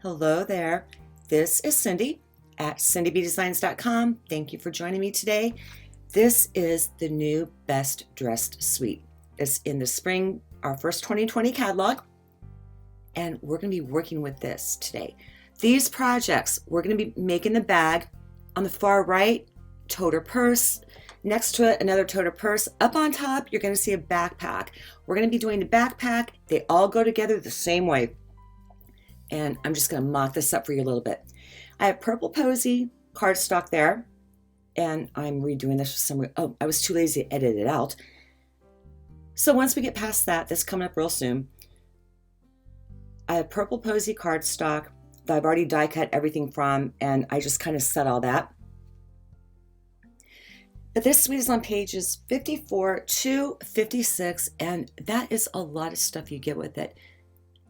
Hello there. This is Cindy at cindybdesigns.com. Thank you for joining me today. This is the new Best Dressed Suite. It's in the spring, our first 2020 catalog, and we're going to be working with this today. These projects, we're going to be making the bag. On the far right, tote or purse. Next to it, another tote or purse. Up on top, you're going to see a backpack. We're going to be doing the backpack. They all go together the same way. And I'm just going to mock this up for you a little bit. I have purple posy cardstock there, and I'm redoing this for some reason. Oh, I was too lazy to edit it out. So once we get past that, that's coming up real soon. I have purple posy cardstock that I've already die cut everything from, and I just kind of set all that. But this suite is on pages 54 to 56, and that is a lot of stuff you get with it.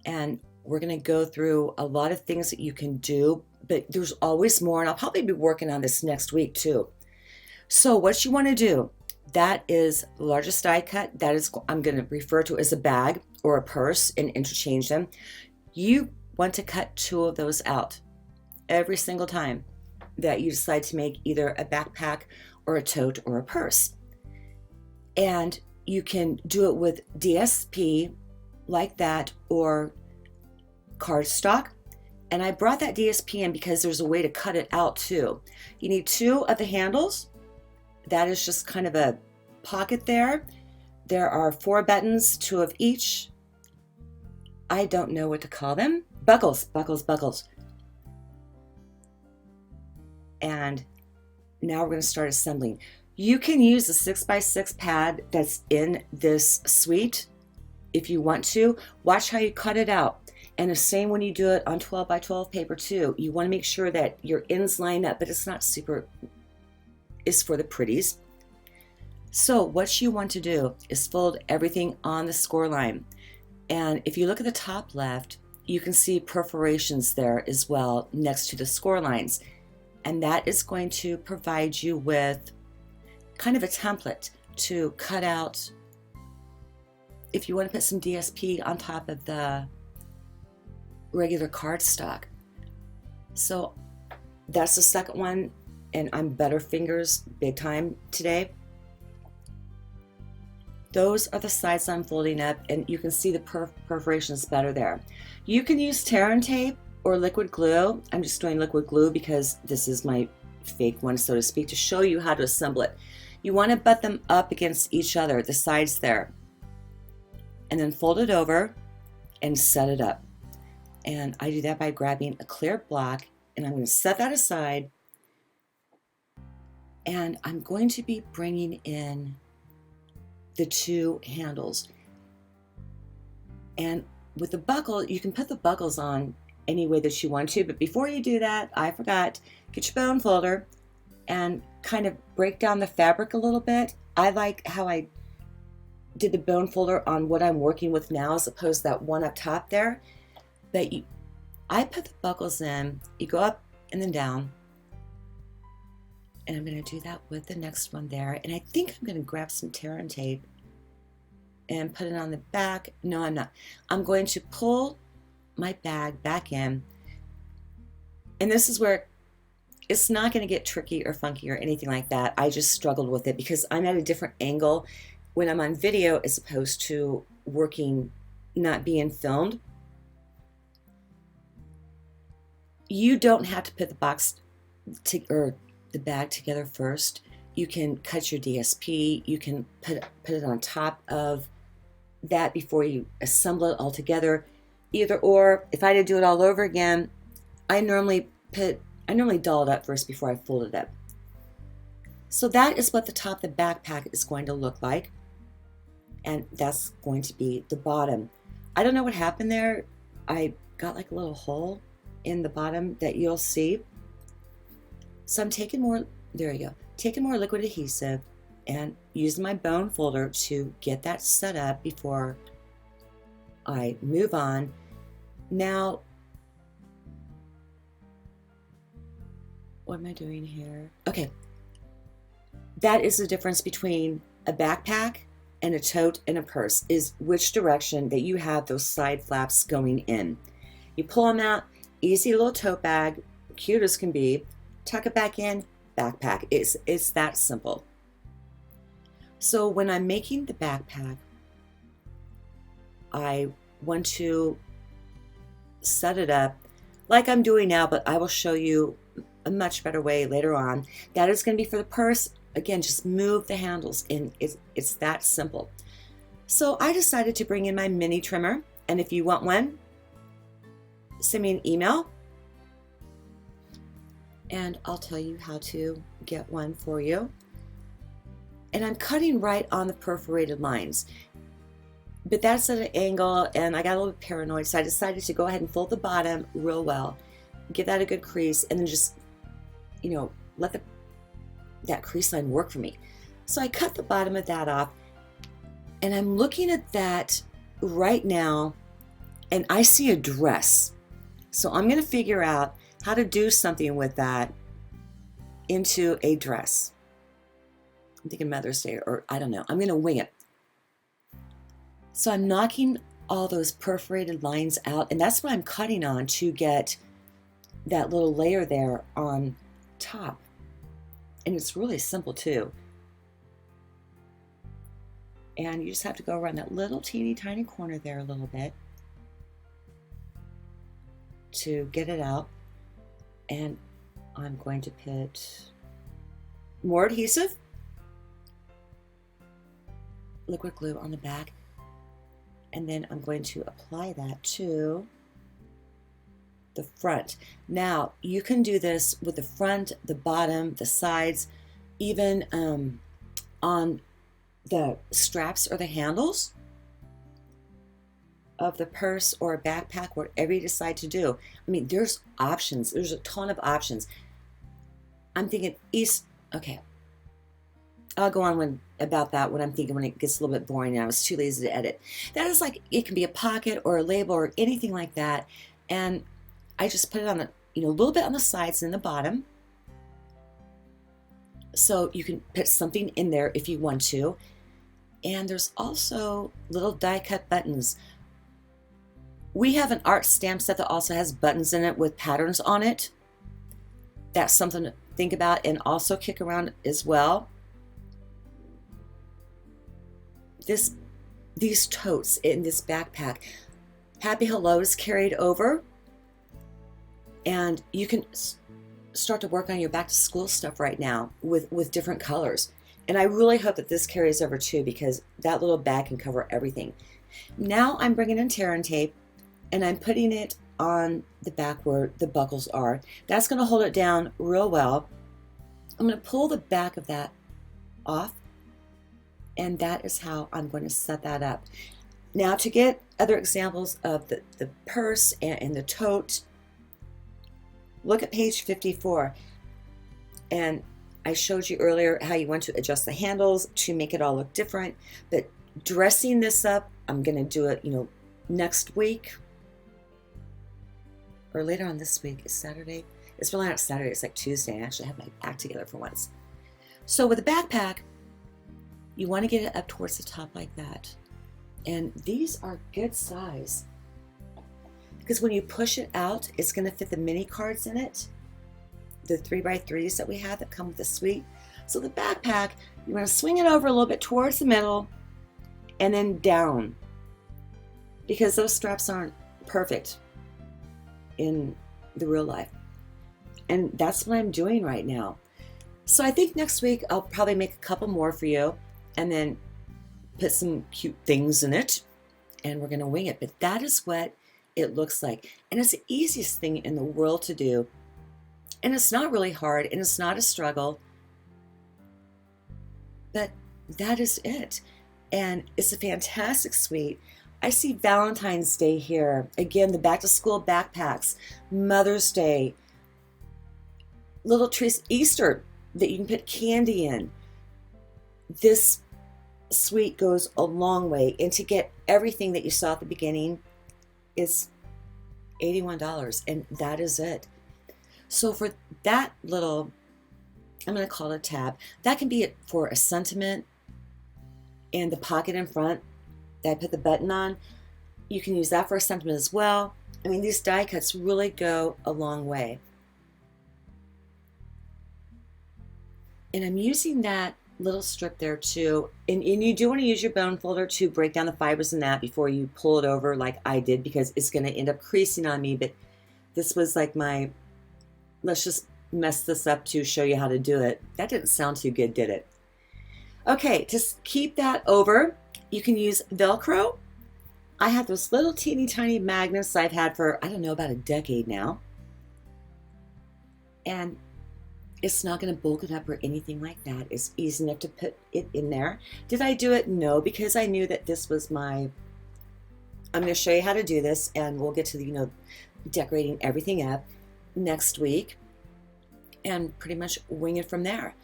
And we're going to go through a lot of things that you can do, but there's always more, and I'll probably be working on this next week too. So what you want to do, that is the largest die cut. That is, I'm going to refer to as a bag or a purse and interchange them. You want to cut 2 of those out every single time that you decide to make either a backpack or a tote or a purse. And you can do it with DSP like that or cardstock. And I brought that DSP in because there's a way to cut it out too. You need 2 of the handles. That is just kind of a pocket there. There are 4 buttons, 2 of each. I don't know what to call them. Buckles. And now we're going to start assembling. You can use the 6x6 pad that's in this suite if you want to. Watch how you cut it out. And the same when you do it on 12x12 paper too. You want to make sure that your ends line up, but it's not super, it's for the pretties. So what you want to do is fold everything on the score line. And if you look at the top left, you can see perforations there as well next to the score lines. And that is going to provide you with kind of a template to cut out if you want to put some DSP on top of the regular cardstock. So that's the second one, and I'm better fingers big time today. Those are the sides I'm folding up, and you can see the perforations better there. You can use tear and tape or liquid glue. I'm just doing liquid glue because this is my fake one, so to speak, to show you how to assemble it. You want to butt them up against each other, the sides there, and then fold it over and set it up. And I do that by grabbing a clear block, and I'm going to set that aside. And I'm going to be bringing in the 2 handles. And with the buckle, you can put the buckles on any way that you want to. But before you do that, I forgot, get your bone folder and kind of break down the fabric a little bit. I like how I did the bone folder on what I'm working with now as opposed to that one up top there. But I put the buckles in, you go up and then down. And I'm going to do that with the next one there. And I think I'm going to grab some tear and tape and put it on the back. No, I'm not. I'm going to pull my bag back in. And this is where it's not going to get tricky or funky or anything like that. I just struggled with it because I'm at a different angle when I'm on video as opposed to working, not being filmed. You don't have to put the box or the bag together first. You can cut your DSP. You can put it on top of that before you assemble it all together. Either or. If I had to do it all over again, I normally doll it up first before I fold it up. So that is what the top of the backpack is going to look like, and that's going to be the bottom. I don't know what happened there. I got like a little hole in the bottom that you'll see. So I'm taking more, there you go, taking more liquid adhesive and using my bone folder to get that set up before I move on. Now, what am I doing here? Okay, that is the difference between a backpack and a tote and a purse, is which direction that you have those side flaps going in. You pull them out, Easy little tote bag, cute as can be. Tuck it back in, backpack. It's that simple. So when I'm making the backpack, I want to set it up like I'm doing now, but I will show you a much better way later on. That is going to be for the purse. Again, just move the handles, and it's that simple. So I decided to bring in my mini trimmer, and if you want one, send me an email and I'll tell you how to get one for you. And I'm cutting right on the perforated lines, but that's at an angle, and I got a little bit paranoid, so I decided to go ahead and fold the bottom real well, give that a good crease, and then just, let that crease line work for me. So I cut the bottom of that off, and I'm looking at that right now, and I see a dress. So I'm going to figure out how to do something with that into a dress. I'm thinking Mother's Day, or I don't know. I'm going to wing it. So I'm knocking all those perforated lines out, and that's what I'm cutting on to get that little layer there on top. And it's really simple too. And you just have to go around that little teeny tiny corner there a little bit to get it out. And I'm going to put more adhesive, liquid glue on the back, and then I'm going to apply that to the front. Now you can do this with the front, the bottom, the sides, even on the straps or the handles of the purse or a backpack, whatever you decide to do. I mean, there's options. There's a ton of options. I'm thinking okay. I'll go on about that when I'm thinking, when it gets a little bit boring and I was too lazy to edit. That is like, it can be a pocket or a label or anything like that. And I just put it on the, a little bit on the sides and the bottom. So you can put something in there if you want to. And there's also little die cut buttons. We have an art stamp set that also has buttons in it with patterns on it. That's something to think about and also kick around as well. These totes in this backpack, Happy Hello is carried over, and you can start to work on your back to school stuff right now with different colors. And I really hope that this carries over too, because that little bag can cover everything. Now I'm bringing in tear and tape, and I'm putting it on the back where the buckles are. That's going to hold it down real well. I'm going to pull the back of that off, and that is how I'm going to set that up. Now, to get other examples of the purse and the tote, look at page 54. And I showed you earlier how you want to adjust the handles to make it all look different. But dressing this up, I'm going to do it, next week or later on this week. Is Saturday? It's really not Saturday. It's like Tuesday. I actually have my act together for once. So with the backpack, you want to get it up towards the top like that. And these are good size, because when you push it out, it's going to fit the mini cards in it, the 3x3s that we have that come with the suite. So the backpack, you want to swing it over a little bit towards the middle and then down, because those straps aren't perfect in the real life. And that's what I'm doing right now. So I think next week I'll probably make a couple more for you, and then put some cute things in it, and we're going to wing it. But that is what it looks like. And it's the easiest thing in the world to do. And it's not really hard, and it's not a struggle. But that is it. And it's a fantastic suite. I see Valentine's Day here. Again, the back to school backpacks, Mother's Day, little trees, Easter that you can put candy in. This suite goes a long way, and to get everything that you saw at the beginning is $81, and that is it. So for that little, I'm going to call it a tab, that can be it for a sentiment, and the pocket in front that I put the button on, you can use that for a sentiment as well. I mean, these die cuts really go a long way. And I'm using that little strip there too. And you do want to use your bone folder to break down the fibers in that before you pull it over like I did, because it's going to end up creasing on me. But this was like my, let's just mess this up to show you how to do it. That didn't sound too good, did it? Okay, to keep that over, you can use Velcro. I have those little teeny tiny magnets I've had for, I don't know, about a decade now. And it's not going to bulk it up or anything like that. It's easy enough to put it in there. Did I do it? No, because I knew that this was my, I'm going to show you how to do this, and we'll get to, decorating everything up next week and pretty much wing it from there.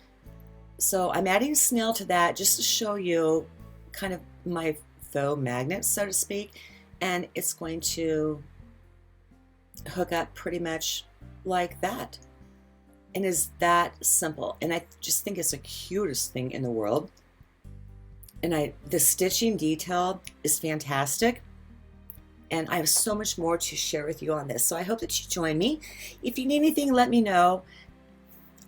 So I'm adding snail to that just to show you kind of my faux magnet, so to speak, and it's going to hook up pretty much like that. And is that simple. And I just think it's the cutest thing in the world. And the stitching detail is fantastic. And I have so much more to share with you on this. So I hope that you join me. If you need anything, let me know.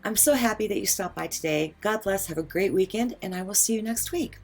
I'm so happy that you stopped by today. God bless. Have a great weekend, and I will see you next week.